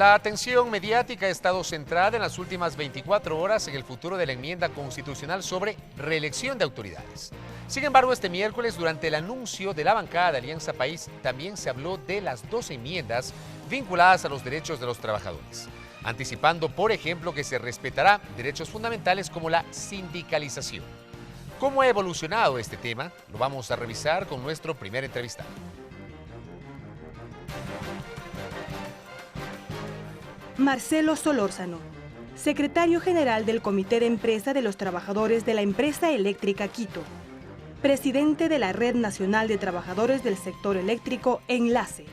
La atención mediática ha estado centrada en las últimas 24 horas en el futuro de la enmienda constitucional sobre reelección de autoridades. Sin embargo, este miércoles, durante el anuncio de la bancada de Alianza País, también se habló de las 2 enmiendas vinculadas a los derechos de los trabajadores, anticipando, por ejemplo, que se respetará derechos fundamentales como la sindicalización. ¿Cómo ha evolucionado este tema? Lo vamos a revisar con nuestro primer entrevistado. Marcelo Solórzano, secretario general del Comité de Empresa de los Trabajadores de la Empresa Eléctrica Quito, presidente de la Red Nacional de Trabajadores del Sector Eléctrico Enlace,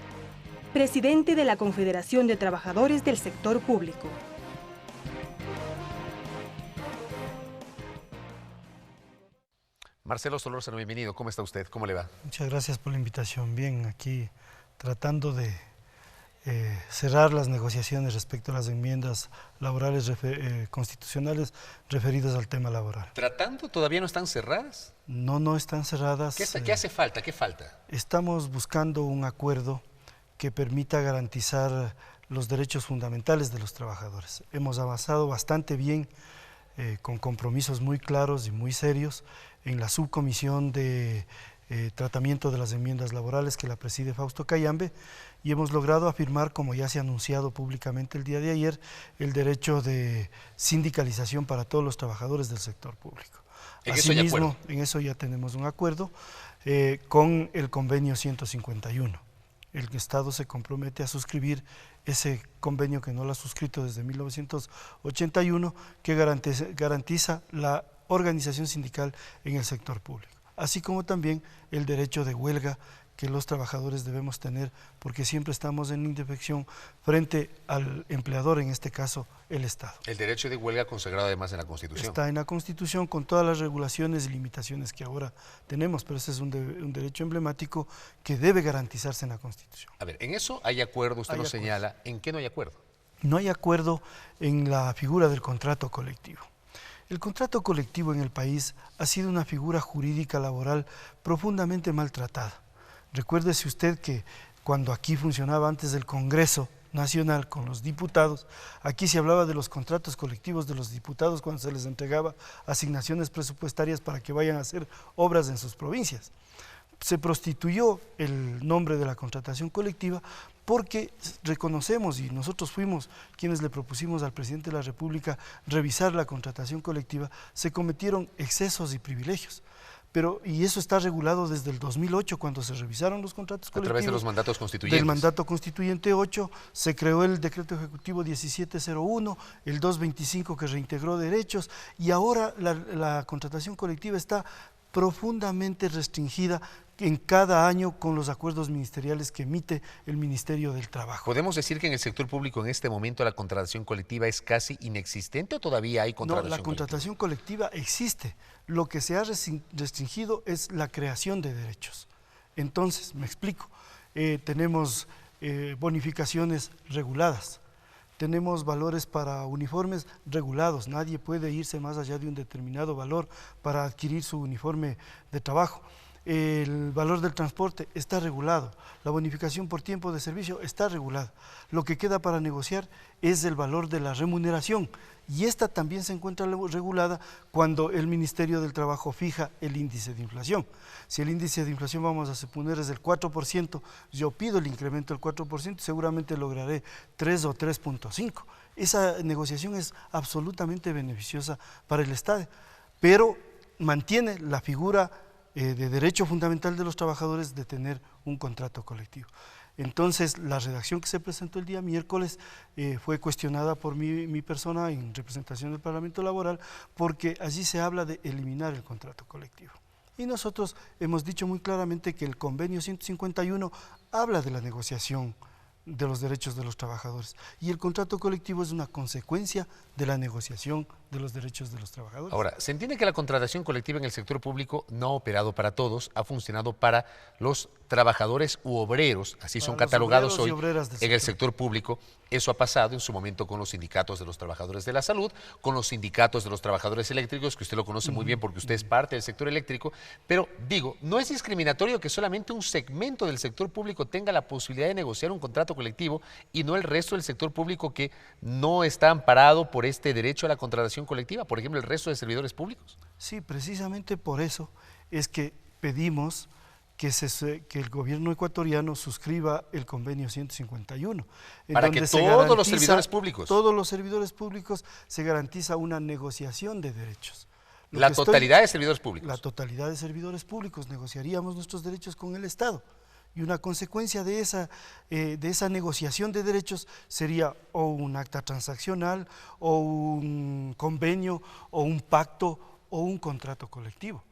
presidente de la Confederación de Trabajadores del Sector Público. Marcelo Solórzano, bienvenido. ¿Cómo está usted? ¿Cómo le va? Muchas gracias por la invitación. Bien, aquí tratando de cerrar las negociaciones respecto a las enmiendas laborales constitucionales referidas al tema laboral. ¿Tratando? ¿Todavía no están cerradas? No están cerradas. ¿Qué hace falta? ¿Qué falta? Estamos buscando un acuerdo que permita garantizar los derechos fundamentales de los trabajadores. Hemos avanzado bastante bien, con compromisos muy claros y muy serios en la subcomisión de tratamiento de las enmiendas laborales que la preside Fausto Cayambe, y hemos logrado afirmar, como ya se ha anunciado públicamente el día de ayer, el derecho de sindicalización para todos los trabajadores del sector público. Asimismo, en eso ya tenemos un acuerdo con el convenio 151. El Estado se compromete a suscribir ese convenio que no lo ha suscrito desde 1981, que garantiza la organización sindical en el sector público, así como también el derecho de huelga que los trabajadores debemos tener, porque siempre estamos en indefección frente al empleador, en este caso el Estado. El derecho de huelga consagrado además en la Constitución. Está en la Constitución con todas las regulaciones y limitaciones que ahora tenemos, pero ese es un derecho emblemático que debe garantizarse en la Constitución. A ver, en eso hay acuerdo, usted nos señala. ¿En qué no hay acuerdo? No hay acuerdo en la figura del contrato colectivo. El contrato colectivo en el país ha sido una figura jurídica laboral profundamente maltratada. Recuérdese usted que cuando aquí funcionaba antes el Congreso Nacional con los diputados, aquí se hablaba de los contratos colectivos de los diputados cuando se les entregaba asignaciones presupuestarias para que vayan a hacer obras en sus provincias. Se prostituyó el nombre de la contratación colectiva porque reconocemos, y nosotros fuimos quienes le propusimos al presidente de la República revisar la contratación colectiva, se cometieron excesos y privilegios. Y eso está regulado desde el 2008, cuando se revisaron los contratos colectivos. A través de los mandatos constituyentes. Del mandato constituyente 8, se creó el decreto ejecutivo 1701, el 225 que reintegró derechos, y ahora la contratación colectiva está profundamente restringida en cada año con los acuerdos ministeriales que emite el Ministerio del Trabajo. ¿Podemos decir que en el sector público en este momento la contratación colectiva es casi inexistente o todavía hay contratación colectiva? No, la contratación colectiva existe. Lo que se ha restringido es la creación de derechos. Entonces, me explico, tenemos bonificaciones reguladas, tenemos valores para uniformes regulados, nadie puede irse más allá de un determinado valor para adquirir su uniforme de trabajo. El valor del transporte está regulado, la bonificación por tiempo de servicio está regulada. Lo que queda para negociar es el valor de la remuneración, y esta también se encuentra regulada cuando el Ministerio del Trabajo fija el índice de inflación. Si el índice de inflación, vamos a suponer, es del 4%, yo pido el incremento del 4%, seguramente lograré 3 o 3.5. Esa negociación es absolutamente beneficiosa para el Estado, pero mantiene la figura de derecho fundamental de los trabajadores de tener un contrato colectivo. Entonces, la redacción que se presentó el día miércoles fue cuestionada por mi persona en representación del Parlamento Laboral, porque allí se habla de eliminar el contrato colectivo. Y nosotros hemos dicho muy claramente que el convenio 151 habla de la negociación de los derechos de los trabajadores, y el contrato colectivo es una consecuencia de la negociación de los derechos de los trabajadores. Ahora, se entiende que la contratación colectiva en el sector público no ha operado para todos, ha funcionado para los trabajadores u obreros, así son catalogados hoy en el sector público, Eso ha pasado en su momento con los sindicatos de los trabajadores de la salud, con los sindicatos de los trabajadores eléctricos, que usted lo conoce muy bien porque usted es parte del sector eléctrico, pero digo, no es discriminatorio que solamente un segmento del sector público tenga la posibilidad de negociar un contrato colectivo y no el resto del sector público que no está amparado por este derecho a la contratación colectiva, por ejemplo, el resto de servidores públicos. Sí, precisamente por eso es que pedimos que el gobierno ecuatoriano suscriba el convenio 151. Para que todos los servidores públicos. Todos los servidores públicos se garantiza una negociación de derechos. La totalidad de servidores públicos. La totalidad de servidores públicos. Negociaríamos nuestros derechos con el Estado. Y una consecuencia de esa negociación de derechos sería o un acta transaccional, o un convenio, o un pacto, o un contrato colectivo.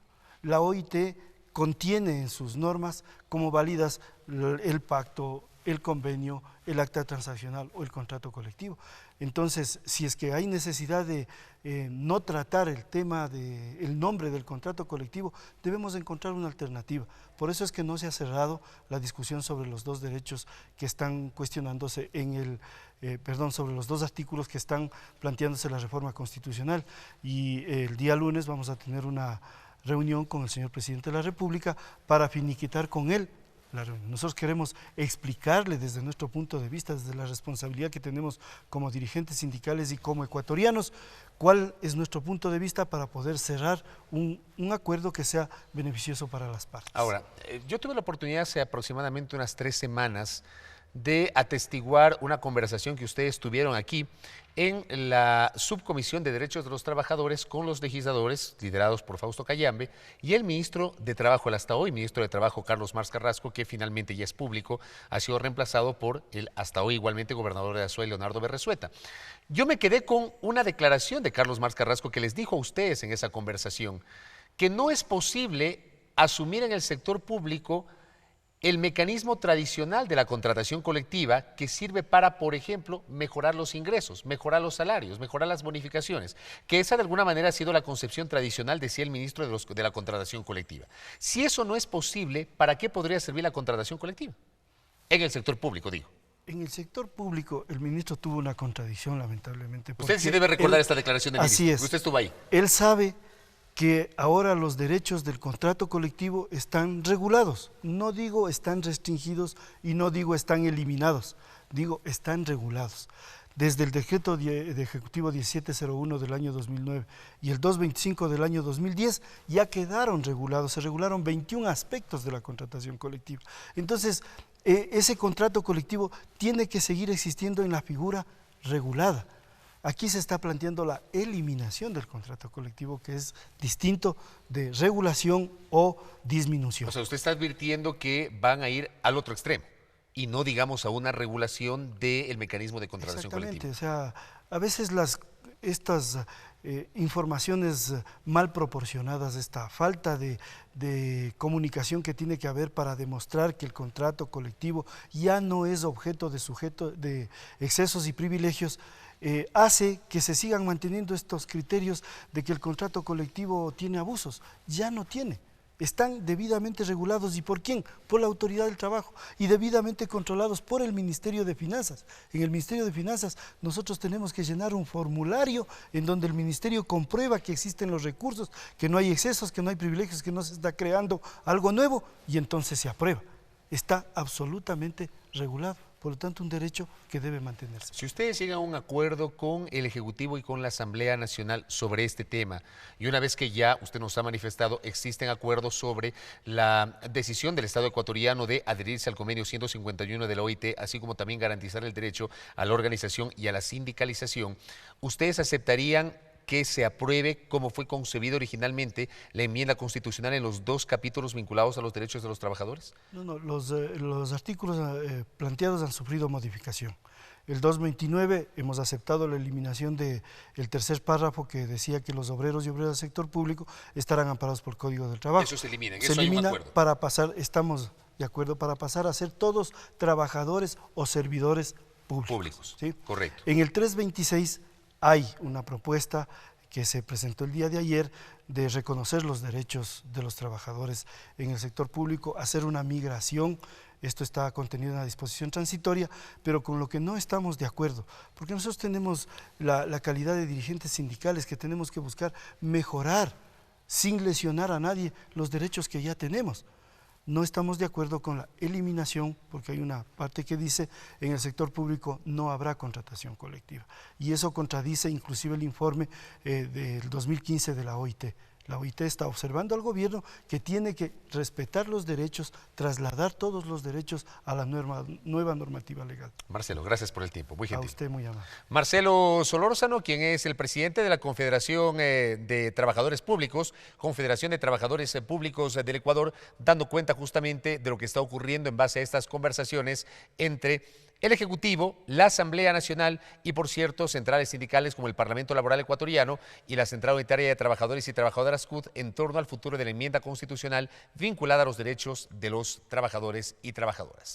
La OIT contiene en sus normas como válidas el pacto, el convenio, el acta transaccional o el contrato colectivo. Entonces, si es que hay necesidad de no tratar el tema del nombre del contrato colectivo, debemos encontrar una alternativa. Por eso es que no se ha cerrado la discusión sobre los dos derechos que están cuestionándose sobre los dos artículos que están planteándose la reforma constitucional. Y el día lunes vamos a tener una reunión con el señor presidente de la República para finiquitar con él la reunión. Nosotros queremos explicarle desde nuestro punto de vista, desde la responsabilidad que tenemos como dirigentes sindicales y como ecuatorianos, cuál es nuestro punto de vista para poder cerrar un acuerdo que sea beneficioso para las partes. Ahora, yo tuve la oportunidad hace aproximadamente unas 3 semanas de atestiguar una conversación que ustedes tuvieron aquí en la Subcomisión de Derechos de los Trabajadores con los legisladores liderados por Fausto Cayambe y el ministro de Trabajo, el hasta hoy ministro de Trabajo Carlos Mars Carrasco, que finalmente ya es público, ha sido reemplazado por el hasta hoy igualmente gobernador de Azuay, Leonardo Berresueta. Yo me quedé con una declaración de Carlos Mars Carrasco que les dijo a ustedes en esa conversación que no es posible asumir en el sector público el mecanismo tradicional de la contratación colectiva que sirve para, por ejemplo, mejorar los ingresos, mejorar los salarios, mejorar las bonificaciones, que esa de alguna manera ha sido la concepción tradicional, decía el ministro de la contratación colectiva. Si eso no es posible, ¿para qué podría servir la contratación colectiva? En el sector público, digo. En el sector público, el ministro tuvo una contradicción, lamentablemente. Usted sí debe recordar esta declaración del ministro. Así es. Usted estuvo ahí. Él sabe que ahora los derechos del contrato colectivo están regulados. No digo están restringidos y no digo están eliminados, digo están regulados. Desde el decreto de ejecutivo 1701 del año 2009 y el 225 del año 2010 ya quedaron regulados, se regularon 21 aspectos de la contratación colectiva. Entonces, ese contrato colectivo tiene que seguir existiendo en la figura regulada. Aquí se está planteando la eliminación del contrato colectivo, que es distinto de regulación o disminución. O sea, usted está advirtiendo que van a ir al otro extremo y no, digamos, a una regulación del mecanismo de contratación colectiva. Exactamente, o sea, a veces estas informaciones mal proporcionadas, esta falta de comunicación que tiene que haber para demostrar que el contrato colectivo ya no es objeto de excesos y privilegios, hace que se sigan manteniendo estos criterios de que el contrato colectivo tiene abusos. Ya no tiene. Están debidamente regulados. ¿Y por quién? Por la Autoridad del Trabajo y debidamente controlados por el Ministerio de Finanzas. En el Ministerio de Finanzas nosotros tenemos que llenar un formulario en donde el Ministerio comprueba que existen los recursos, que no hay excesos, que no hay privilegios, que no se está creando algo nuevo y entonces se aprueba. Está absolutamente regulado. Por lo tanto, un derecho que debe mantenerse. Si ustedes llegan a un acuerdo con el Ejecutivo y con la Asamblea Nacional sobre este tema, y una vez que ya usted nos ha manifestado, existen acuerdos sobre la decisión del Estado ecuatoriano de adherirse al convenio 151 de la OIT, así como también garantizar el derecho a la organización y a la sindicalización, ¿ustedes aceptarían que se apruebe como fue concebido originalmente la enmienda constitucional en los 2 capítulos vinculados a los derechos de los trabajadores? No, los artículos planteados han sufrido modificación. El 229 hemos aceptado la eliminación del tercer párrafo que decía que los obreros y obreras del sector público estarán amparados por el Código del Trabajo. Eso se elimina, en eso hay un acuerdo. Para pasar, estamos de acuerdo, para pasar a ser todos trabajadores o servidores públicos. ¿Sí? Correcto. En el 326 hay una propuesta que se presentó el día de ayer de reconocer los derechos de los trabajadores en el sector público, hacer una migración esto está contenido en la disposición transitoria, pero con lo que no estamos de acuerdo, porque nosotros tenemos la calidad de dirigentes sindicales que tenemos que buscar mejorar, sin lesionar a nadie, los derechos que ya tenemos. No estamos de acuerdo con la eliminación, porque hay una parte que dice en el sector público no habrá contratación colectiva. Y eso contradice inclusive el informe del 2015 de la OIT. La OIT está observando al gobierno que tiene que respetar los derechos, trasladar todos los derechos a la nueva normativa legal. Marcelo, gracias por el tiempo, muy gentil. A usted muy amable. Marcelo Solórzano, quien es el presidente de la Confederación de Trabajadores Públicos, Confederación de Trabajadores Públicos del Ecuador, dando cuenta justamente de lo que está ocurriendo en base a estas conversaciones entre el Ejecutivo, la Asamblea Nacional y, por cierto, centrales sindicales como el Parlamento Laboral Ecuatoriano y la Central Unitaria de Trabajadores y Trabajadoras CUT en torno al futuro de la enmienda constitucional vinculada a los derechos de los trabajadores y trabajadoras.